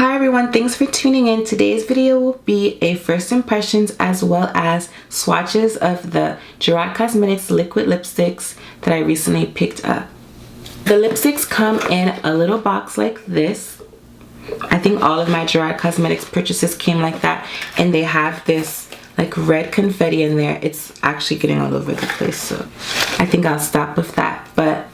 Hi everyone, thanks for tuning in. Today's video will be a first impressions as well as swatches of the Gerard Cosmetics liquid lipsticks that I recently picked up. The lipsticks come in a little box like this. I think all of my Gerard Cosmetics purchases came like that, and they have this like red confetti in there. It's actually getting all over the place, so I think I'll stop with that. But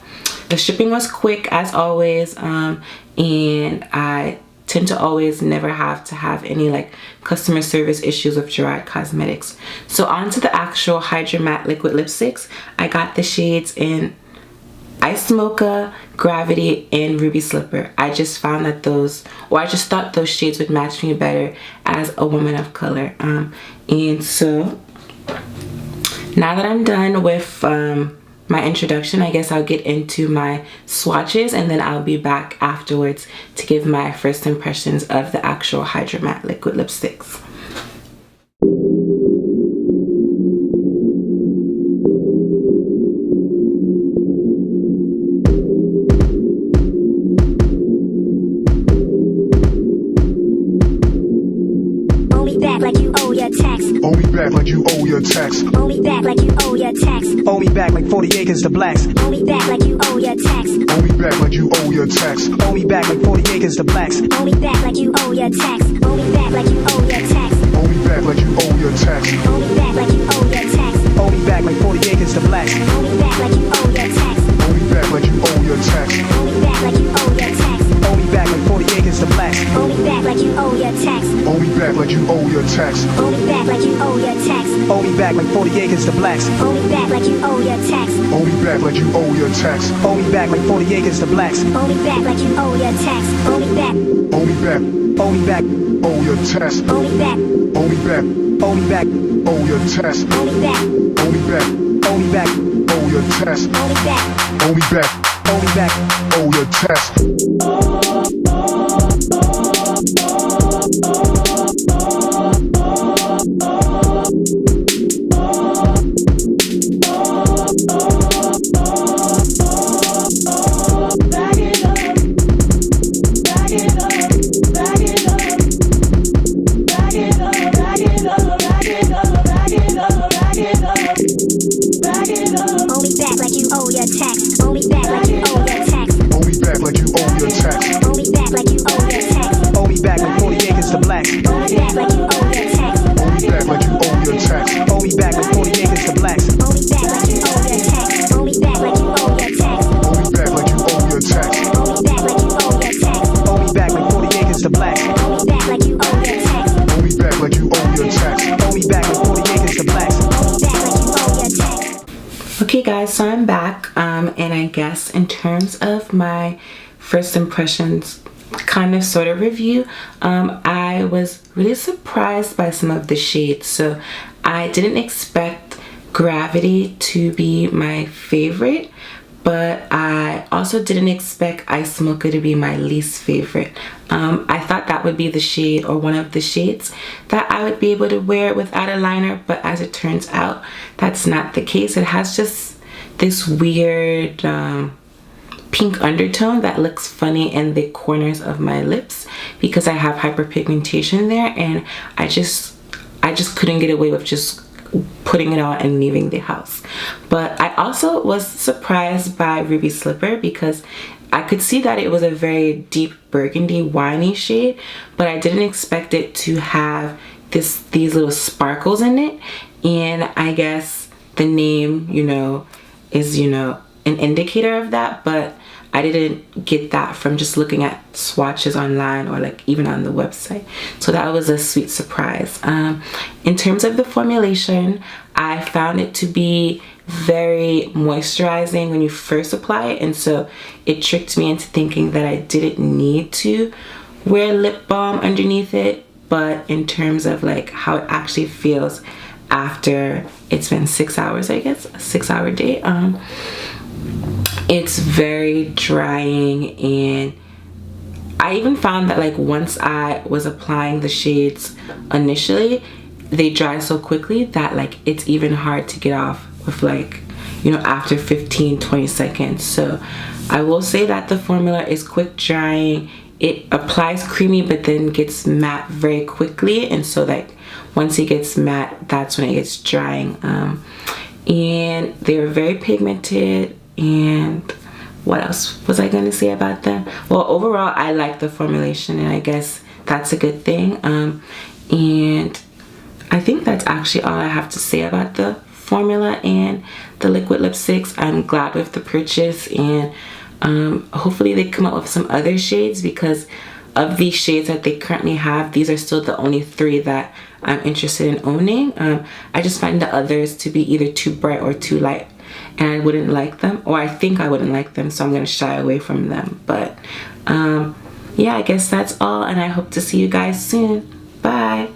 the shipping was quick as always, and I tend to always never have to have any like customer service issues with Gerard Cosmetics. So on to the actual Hydra Matte liquid lipsticks. I got the shades in Ice Mocha, Gravity, and Ruby Slipper. I just found that I just thought those shades would match me better as a woman of color. And so now that I'm done with my introduction, I guess I'll get into my swatches, and then I'll be back afterwards to give my first impressions of the actual Hydra Matte liquid lipsticks. Like you owe your tax. Owe me back like you owe your tax. Owe me back like you owe your tax. Owe me back like 40 acres to blacks. Owe me back like you owe your tax. Owe me back like you owe your tax. Owe me back like 40 acres to blacks. Owe me back like you owe your tax. Owe me back like you owe your tax. Owe me back like you owe your tax. Owe me back like you owe your tax. Owe me back like 40 acres to blacks. Owe me back like you owe your tax. Owe me back like you owe your tax. Owe me back like you owe your tax. Owe me back like 40 acres to blacks. Owe me back like you owe your tax. Owe me back like you owe your tax. Owe me back like you owe your tax. Owe me back like 40 acres to blacks. Owe me back like you owe your tax. Owe me back like you owe your tax. Owe me back like 40 acres to blacks. Owe me back like you owe your tax. Owe me back. Owe me back. Owe me back. Owe your tax. Owe me back. Owe me back. Owe me back. Owe your tax. Owe me back. Owe me back. Owe me back. Owe your tax. Owe me back. Owe me back. Owe me back. Owe your tax. Owe me back like you owe your tax. Owe me back like you owe your tax. Owe me back like you owe your tax. Owe me back like you owe your tax. Owe me back like 40 acres to blacks. Owe me back like you owe your tax. Owe me back like you owe your tax. Owe me back like 40 acres to blacks. Owe me back like you owe your tax. Owe me back like you owe your tax. Owe me back like you owe your tax. Owe me back like you owe your tax. Owe me back like 40 acres to blacks. Owe me back like you owe your tax. Owe me back like you owe your tax. Owe me back like 40 acres to blacks. Owe me back like you owe your tax. Okay guys, so I'm back, and I guess in terms of my first impressions kind of sort of review, I was really surprised by some of the shades. So I didn't expect Gravity to be my favorite, but I also didn't expect Ice Mocha to be my least favorite. I thought that would be the shade, or one of the shades, that I would be able to wear without a liner, but as it turns out, that's not the case. It has just this weird pink undertone that looks funny in the corners of my lips because I have hyperpigmentation there, and I just couldn't get away with just putting it on and leaving the house. But I also was surprised by Ruby Slipper because I could see that it was a very deep burgundy winey shade, but I didn't expect it to have these little sparkles in it. And I guess the name, is an indicator of that, but I didn't get that from just looking at swatches online or like even on the website. So that was a sweet surprise. In terms of the formulation, I found it to be very moisturizing when you first apply it, and so it tricked me into thinking that I didn't need to wear lip balm underneath it. But in terms of like how it actually feels after it's been 6 hours, I guess, a 6-hour day, it's very drying. And I even found that like once I was applying the shades initially, they dry so quickly that like it's even hard to get off with like, after 15-20 seconds. So I will say that the formula is quick drying it applies creamy but then gets matte very quickly, and so like once it gets matte, that's when it gets drying. And they're very pigmented. And what else was I gonna say about them? Well, overall I like the formulation, and I guess that's a good thing. And I think that's actually all I have to say about the formula and the liquid lipsticks. I'm glad with the purchase, and hopefully they come up with some other shades, because of these shades that they currently have, these are still the only 3 that I'm interested in owning. I just find the others to be either too bright or too light, and I wouldn't like them, or I think I wouldn't like them, so I'm gonna shy away from them. But yeah, I guess that's all, and I hope to see you guys soon. Bye.